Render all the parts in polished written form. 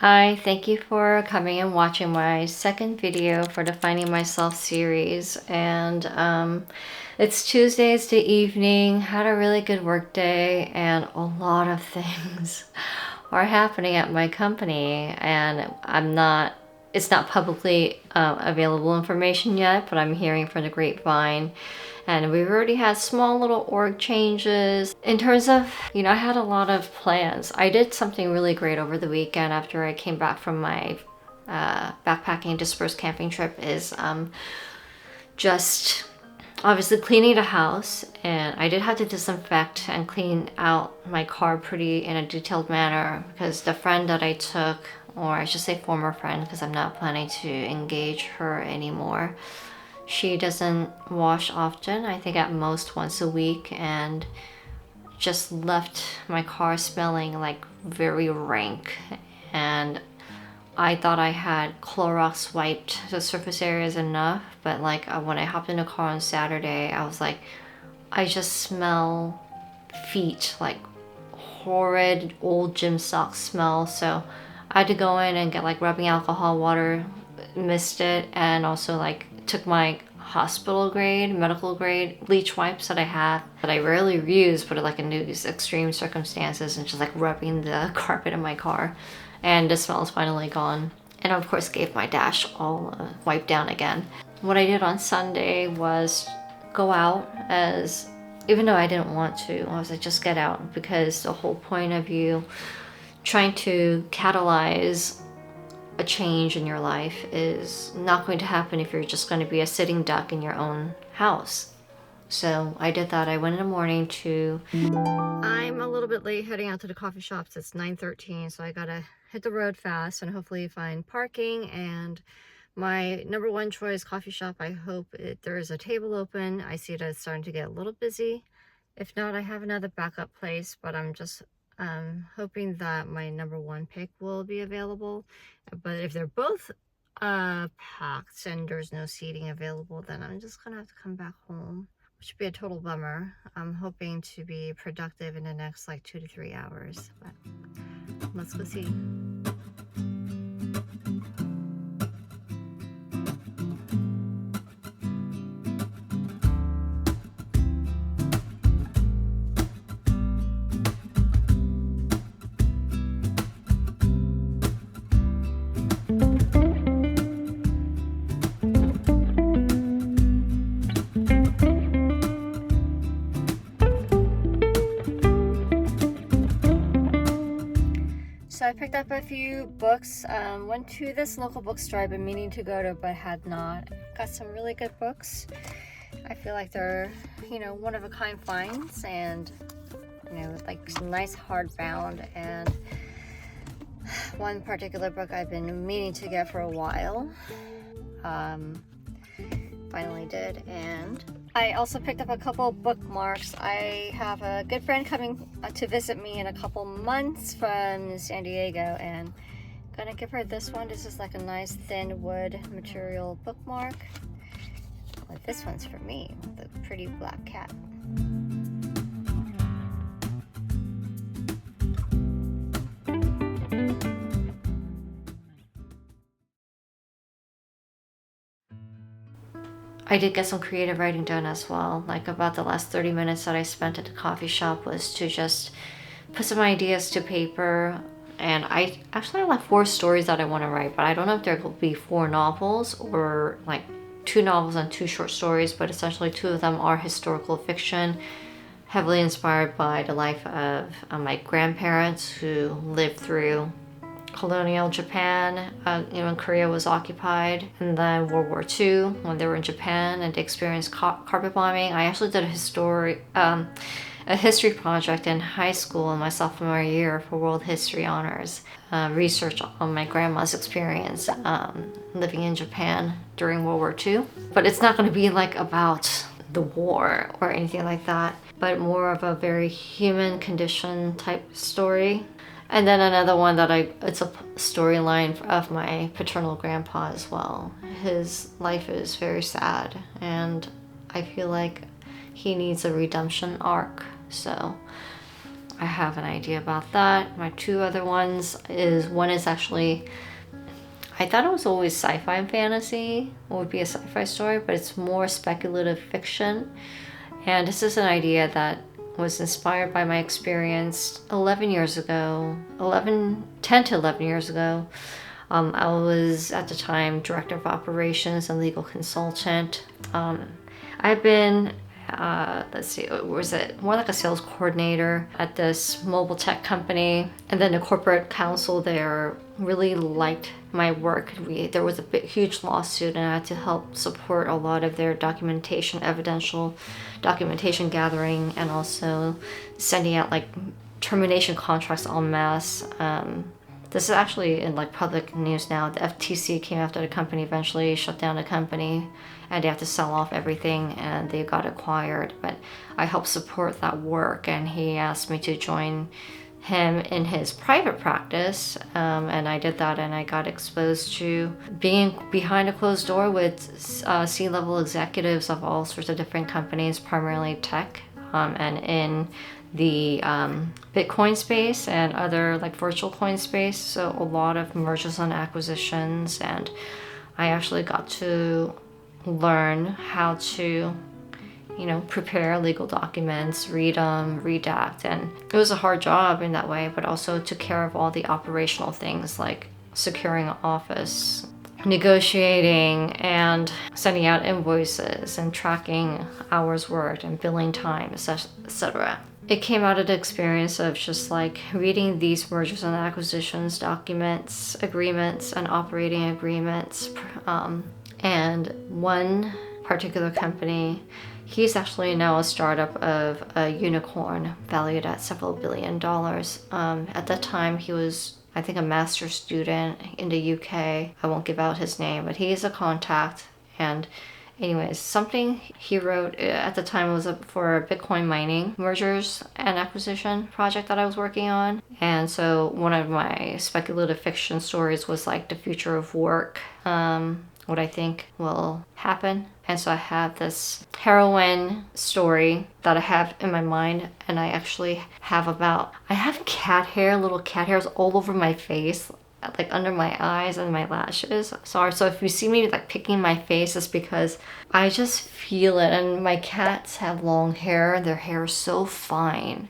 Hi, thank you for coming and watching my second video for the Finding Myself series. And it's Tuesdays the evening, had a really good work day, and a lot of things are happening at my company. And it's not publicly available information yet, but I'm hearing from the grapevine. And we've already had small little org changes. In terms of, I had a lot of plans. I did something really great over the weekend after I came back from my backpacking dispersed camping trip is just obviously cleaning the house. And I did have to disinfect and clean out my car pretty in a detailed manner because the friend that I took, or I should say former friend, because I'm not planning to engage her anymore, she doesn't wash often, I think at most once a week, and just left my car smelling like very rank. And I thought I had Clorox wiped the surface areas enough, but like when I hopped in the car on Saturday, I was like, I just smell feet, like horrid old gym sock smell. So I had to go in and get like rubbing alcohol water, mist it, and also like took my hospital grade, medical grade bleach wipes that I have that I rarely use, but like in these extreme circumstances, and just like rubbing the carpet in my car, and the smell is finally gone. And of course gave my dash all wiped down again. What I did on Sunday was go out, as even though I didn't want to, I was like, just get out, because the whole point of you trying to catalyze a change in your life is not going to happen if you're just going to be a sitting duck in your own house. So I did that. I went in the morning I'm a little bit late heading out to the coffee shops. It's 9:13, so I gotta hit the road fast and hopefully find parking. And my number one choice coffee shop, I hope there is a table open. I see that it's starting to get a little busy. If not, I have another backup place, but I'm just hoping that my number one pick will be available. But if they're both packed and there's no seating available, then I'm just gonna have to come back home, which would be a total bummer. I'm hoping to be productive in the next like 2 to 3 hours, but let's go see. So I picked up a few books, went to this local bookstore I've been meaning to go to but had not. Got some really good books. I feel like they're, one of a kind finds, and, like some nice hardbound. And one particular book I've been meaning to get for a while, finally did. And I also picked up a couple bookmarks. I have a good friend coming to visit me in a couple months from San Diego, and I'm gonna give her this one. This is like a nice thin wood material bookmark. Well, this one's for me, the pretty black cat. I did get some creative writing done as well. Like about the last 30 minutes that I spent at the coffee shop was to just put some ideas to paper. And I actually have like 4 stories that I want to write, but I don't know if there will be 4 novels or like 2 novels and 2 short stories, but essentially 2 of them are historical fiction, heavily inspired by the life of my grandparents who lived through colonial Japan, when Korea was occupied, and then World War II when they were in Japan and they experienced carpet bombing. I actually did a history project in high school in my sophomore year for World History Honors, research on my grandma's experience living in Japan during World War II. But it's not going to be like about the war or anything like that, but more of a very human condition type story. And then another one that it's a storyline of my paternal grandpa as well. His life is very sad, and I feel like he needs a redemption arc. So I have an idea about that. My two other ones is, one is actually, I thought it was always sci-fi and fantasy. It would be a sci-fi story, but it's more speculative fiction. And this is an idea that was inspired by my experience 11 years ago, 10 to 11 years ago. I was at the time director of operations and legal consultant. I've been, let's see, was it more like a sales coordinator at this mobile tech company, and then the corporate counsel there really liked my work. There was a huge lawsuit, and I had to help support a lot of their documentation, evidential documentation gathering, and also sending out like termination contracts en masse. This is actually in like public news now. The FTC came after the company, eventually shut down the company, and they had to sell off everything, and they got acquired. But I helped support that work, and he asked me to join him in his private practice, and I did that, and I got exposed to being behind a closed door with C-level executives of all sorts of different companies, primarily tech, and in the Bitcoin space and other like virtual coin space. So a lot of mergers and acquisitions, and I actually got to learn how to, you know, prepare legal documents, read them, redact, and it was a hard job in that way, but also took care of all the operational things like securing an office, negotiating and sending out invoices and tracking hours worked and billing time, etc. It came out of the experience of just like reading these mergers and acquisitions documents, agreements, and operating agreements. And one particular company, he's actually now a startup of a unicorn valued at several $1 billion. At that time, he was, I think, a master's student in the UK. I won't give out his name, but he is a contact. And anyways, something he wrote at the time was for a Bitcoin mining mergers and acquisition project that I was working on. And so one of my speculative fiction stories was like the future of work, what I think will happen. And so I have this heroine story that I have in my mind, and I actually have I have cat hair, little cat hairs all over my face, like under my eyes and my lashes. Sorry, so if you see me like picking my face, it's because I just feel it. And my cats have long hair, their hair is so fine,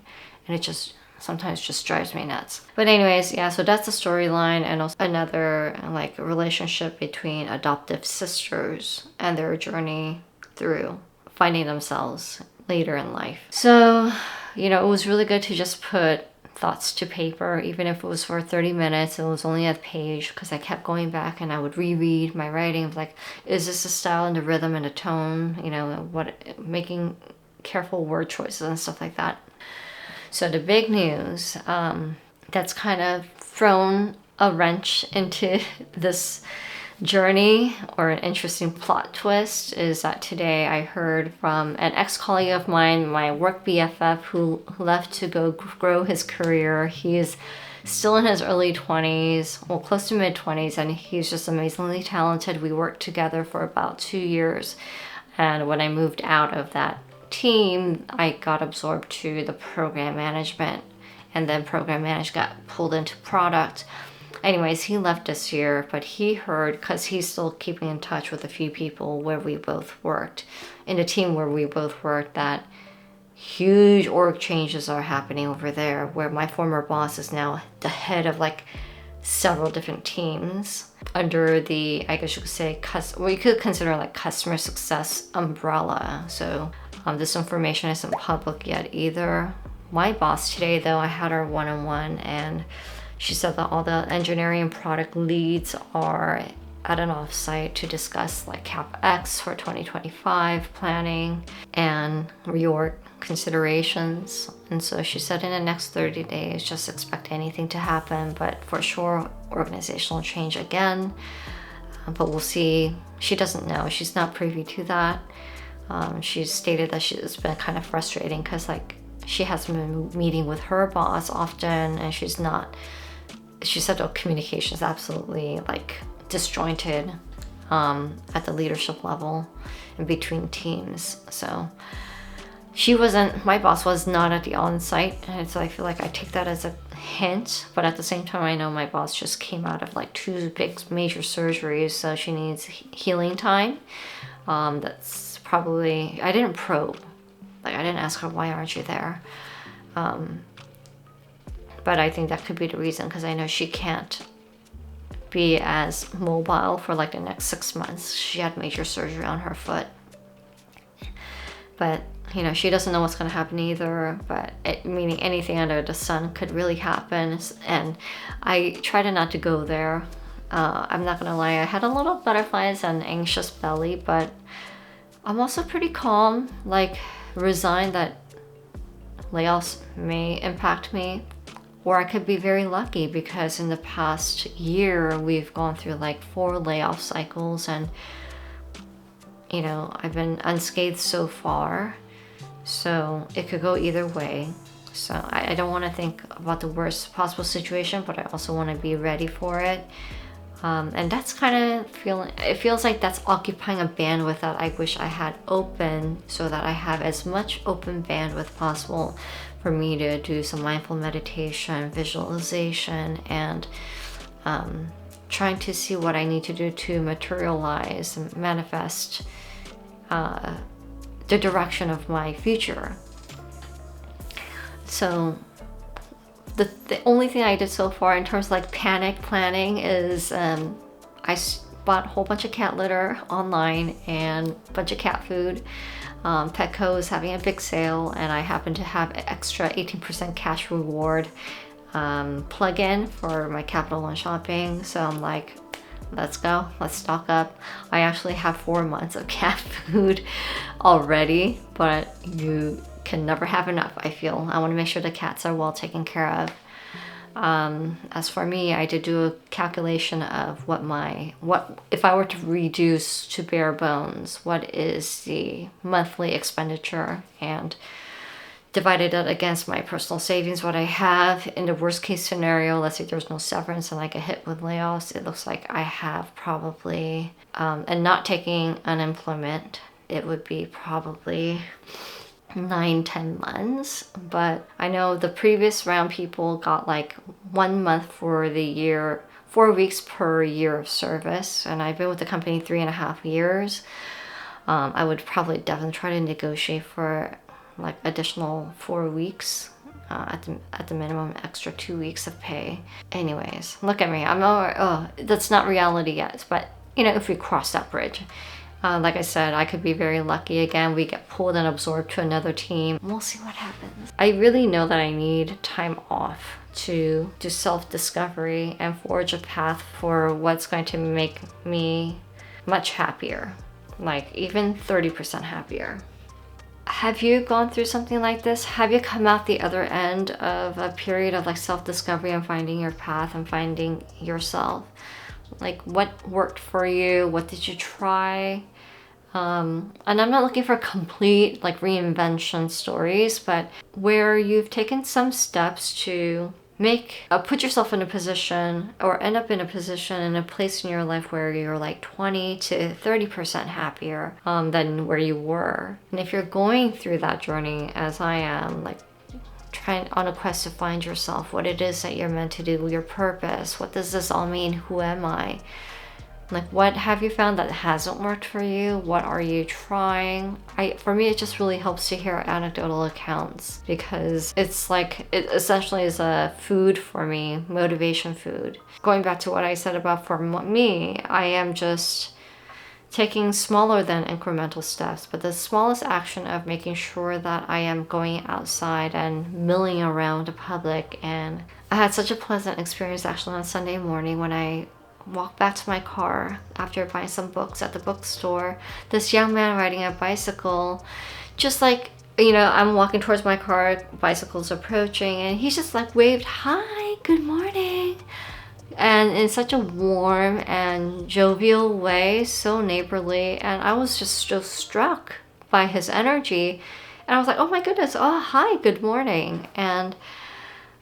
and it just sometimes just drives me nuts. But anyways, yeah, so that's the storyline, and also another like relationship between adoptive sisters and their journey through finding themselves later in life. So, you know, it was really good to just put thoughts to paper, even if it was for 30 minutes. It was only a page, because I kept going back and I would reread my writing of like, is this the style and the rhythm and the tone, you know, making careful word choices and stuff like that. So the big news that's kind of thrown a wrench into this journey, or an interesting plot twist, is that today I heard from an ex-colleague of mine, my work BFF, who left to go grow his career. He is still in his early 20s, well, close to mid 20s, and he's just amazingly talented. We worked together for about 2 years, and when I moved out of that team, I got absorbed to the program management, and then program management got pulled into product. Anyways, he left this year, but he heard, because he's still keeping in touch with a few people where we both worked, in the team where we both worked, that huge org changes are happening over there, where my former boss is now the head of like several different teams under the, I guess you could say, we could consider like customer success umbrella. So this information isn't public yet either. My boss today, though, I had her one-on-one, and she said that all the engineering and product leads are at an offsite to discuss like CapEx for 2025 planning and reorg considerations. And so she said in the next 30 days, just expect anything to happen, but for sure organizational change again. But we'll see. She doesn't know. She's not privy to that. She's stated that it's been kind of frustrating because like she hasn't been meeting with her boss often, and she said the communication is absolutely like disjointed at the leadership level and between teams. So my boss was not at the on-site, and so I feel like I take that as a hint, but at the same time I know my boss just came out of like 2 big major surgeries, so she needs healing time. That's probably, I didn't probe, like I didn't ask her why aren't you there, but I think that could be the reason, because I know she can't be as mobile for like the next 6 months. She had major surgery on her foot, but you know, she doesn't know what's going to happen either, but meaning anything under the sun could really happen. And I try to not to go there. I'm not going to lie, I had a little butterflies and anxious belly, but I'm also pretty calm, like resigned that layoffs may impact me, or I could be very lucky, because in the past year we've gone through like 4 layoff cycles, and you know, I've been unscathed so far. So it could go either way. So I don't want to think about the worst possible situation, but I also want to be ready for it. And that's kind of it feels like that's occupying a bandwidth that I wish I had open, so that I have as much open bandwidth possible for me to do some mindful meditation, visualization, and trying to see what I need to do to materialize and manifest the direction of my future. So the only thing I did so far in terms of like panic planning is I bought a whole bunch of cat litter online and a bunch of cat food. Petco is having a big sale, and I happen to have an extra 18% cash reward plug-in for my Capital One shopping. So I'm like, let's go, let's stock up. I actually have 4 months of cat food already, but you can never have enough, I feel. I want to make sure the cats are well taken care of. As for me, I did do a calculation of what if I were to reduce to bare bones, what is the monthly expenditure, and divided it against my personal savings, what I have. In the worst case scenario, let's say there's no severance and I get hit with layoffs, it looks like I have probably, and not taking unemployment, it would be probably 9-10 months. But I know the previous round people got like 1 month for the year, 4 weeks per year of service, and I've been with the company 3.5 years. I would probably definitely try to negotiate for like additional 4 weeks, at the minimum extra 2 weeks of pay. Anyways, look at me, that's not reality yet, but you know, if we cross that bridge, like I said, I could be very lucky again, we get pulled and absorbed to another team. We'll see what happens. I really know that I need time off to do self-discovery and forge a path for what's going to make me much happier, like even 30% happier. Have you gone through something like this? Have you come out the other end of a period of like self-discovery and finding your path and finding yourself? Like, what worked for you? What did you try? And I'm not looking for complete like reinvention stories, but where you've taken some steps to put yourself in a position, or end up in a position, in a place in your life where you're like 20 to 30% happier than where you were. And if you're going through that journey, as I am, like trying on a quest to find yourself, what it is that you're meant to do, your purpose, what does this all mean, who am I? Like, what have you found that hasn't worked for you? What are you trying? For me, it just really helps to hear anecdotal accounts, because it's like, it essentially is a food for me, motivation food. Going back to what I said about for me, I am just taking smaller than incremental steps, but the smallest action of making sure that I am going outside and milling around the public. And I had such a pleasant experience actually on Sunday morning when I walked back to my car after buying some books at the bookstore. This young man riding a bicycle, just like, you know, I'm walking towards my car, bicycle's approaching, and he just like waved, "Hi, good morning," and in such a warm and jovial way, so neighborly. And I was just so struck by his energy, and I was like, oh my goodness, oh hi, good morning. And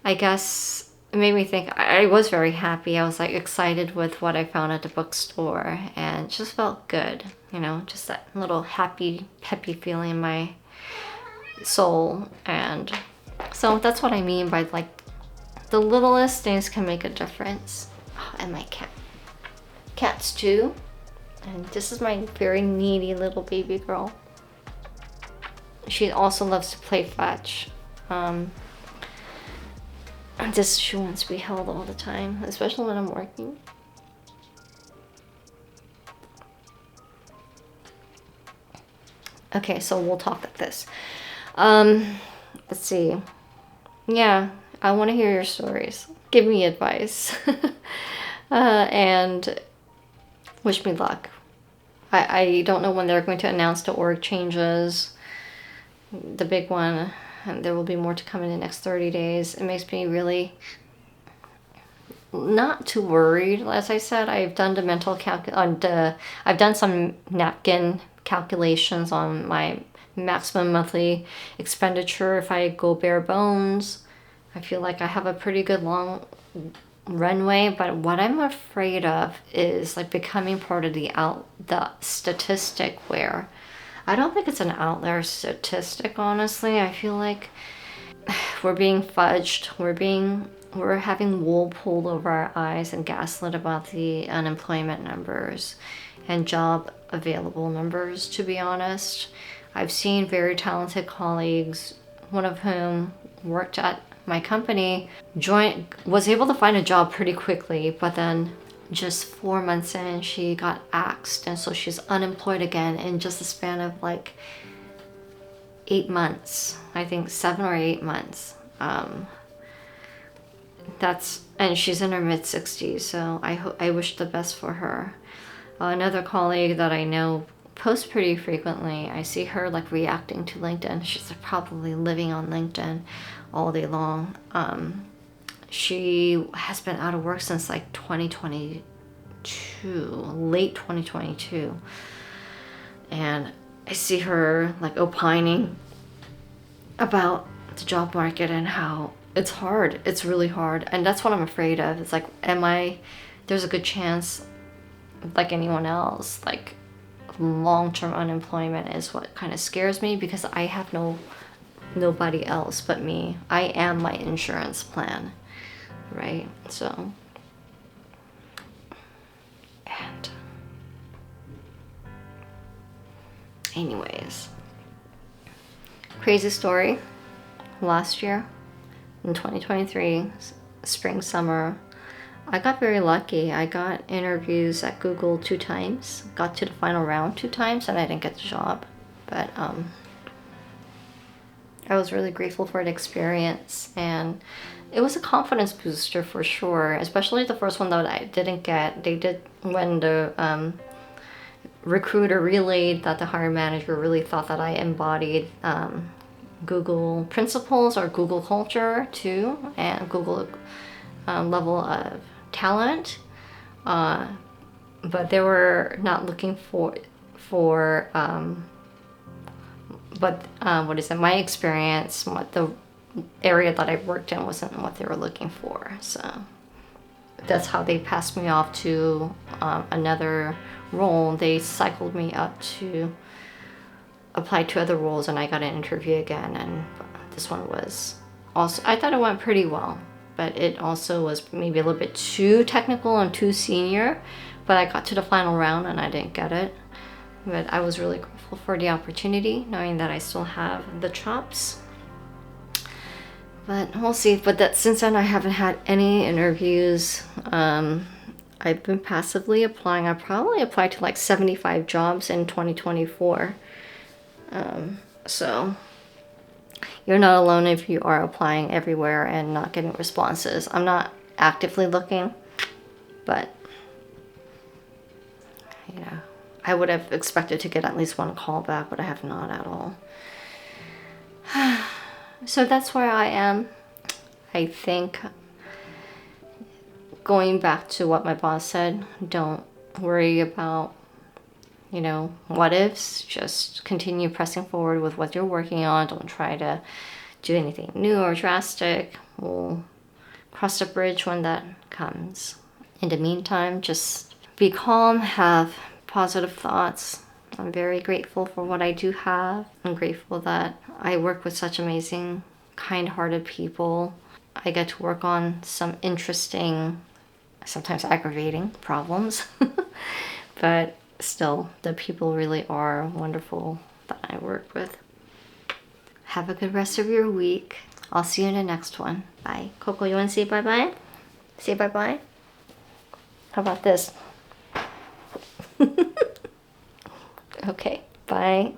I guess it made me think, I was very happy. I was like excited with what I found at the bookstore, and it just felt good, you know, just that little happy, peppy feeling in my soul. And so that's what I mean by like the littlest things can make a difference. Oh, and my cats too. And this is my very needy little baby girl. She also loves to play fetch. She wants to be held all the time, especially when I'm working. Okay, so we'll talk like this. Let's see. Yeah, I want to hear your stories. Give me advice. And wish me luck. I don't know when they're going to announce the org changes. The big one. And there will be more to come in the next 30 days. It makes me really not too worried. As I said, I've done the mental I've done some napkin calculations on my maximum monthly expenditure if I go bare bones. I feel like I have a pretty good long runway, but what I'm afraid of is like becoming part of the statistic where I don't think it's an outlier statistic, honestly. I feel like we're being fudged. We're having wool pulled over our eyes and gaslit about the unemployment numbers and job available numbers, to be honest. I've seen very talented colleagues, one of whom worked at my company, was able to find a job pretty quickly, but then just 4 months in, she got axed, and so she's unemployed again in just a span of like 8 months. I think 7 or 8 months. And she's in her mid-60s, so I wish the best for her. Another colleague that I know posts pretty frequently, I see her like reacting to LinkedIn. She's like, probably living on LinkedIn all day long. She has been out of work since like 2022, late 2022. And I see her like opining about the job market and how it's hard. It's really hard. And that's what I'm afraid of. It's like, there's a good chance, like anyone else, like long-term unemployment is what kind of scares me, because I have nobody else but me. I am my insurance plan. Right? So, and anyways, crazy story. Last year in 2023, spring, summer, I got very lucky. I got interviews at Google 2 times, got to the final round 2 times, and I didn't get the job. But I was really grateful for the experience, and it was a confidence booster for sure, especially the first one that I didn't get. They did, when the recruiter relayed that the hiring manager really thought that I embodied Google principles or Google culture too, and Google level of talent. But they were not looking for my experience, what the area that I worked in wasn't what they were looking for. So that's how they passed me off to another role. They cycled me up to apply to other roles, and I got an interview again, and this one was also, I thought it went pretty well, but it also was maybe a little bit too technical and too senior, but I got to the final round and I didn't get it. But I was really grateful for the opportunity, knowing that I still have the chops. But we'll see. But since then, I haven't had any interviews. I've been passively applying. I probably applied to like 75 jobs in 2024. So you're not alone if you are applying everywhere and not getting responses. I'm not actively looking, but you know, I would have expected to get at least one call back, but I have not at all. So that's where I am. I think, going back to what my boss said, don't worry about, what ifs. Just continue pressing forward with what you're working on. Don't try to do anything new or drastic. We'll cross the bridge when that comes. In the meantime, just be calm, have positive thoughts, I'm very grateful for what I do have. I'm grateful that I work with such amazing, kind-hearted people. I get to work on some interesting, sometimes aggravating problems. But still, the people really are wonderful that I work with. Have a good rest of your week. I'll see you in the next one. Bye. Coco, you want to say bye-bye? Say bye-bye? How about this? Okay, bye.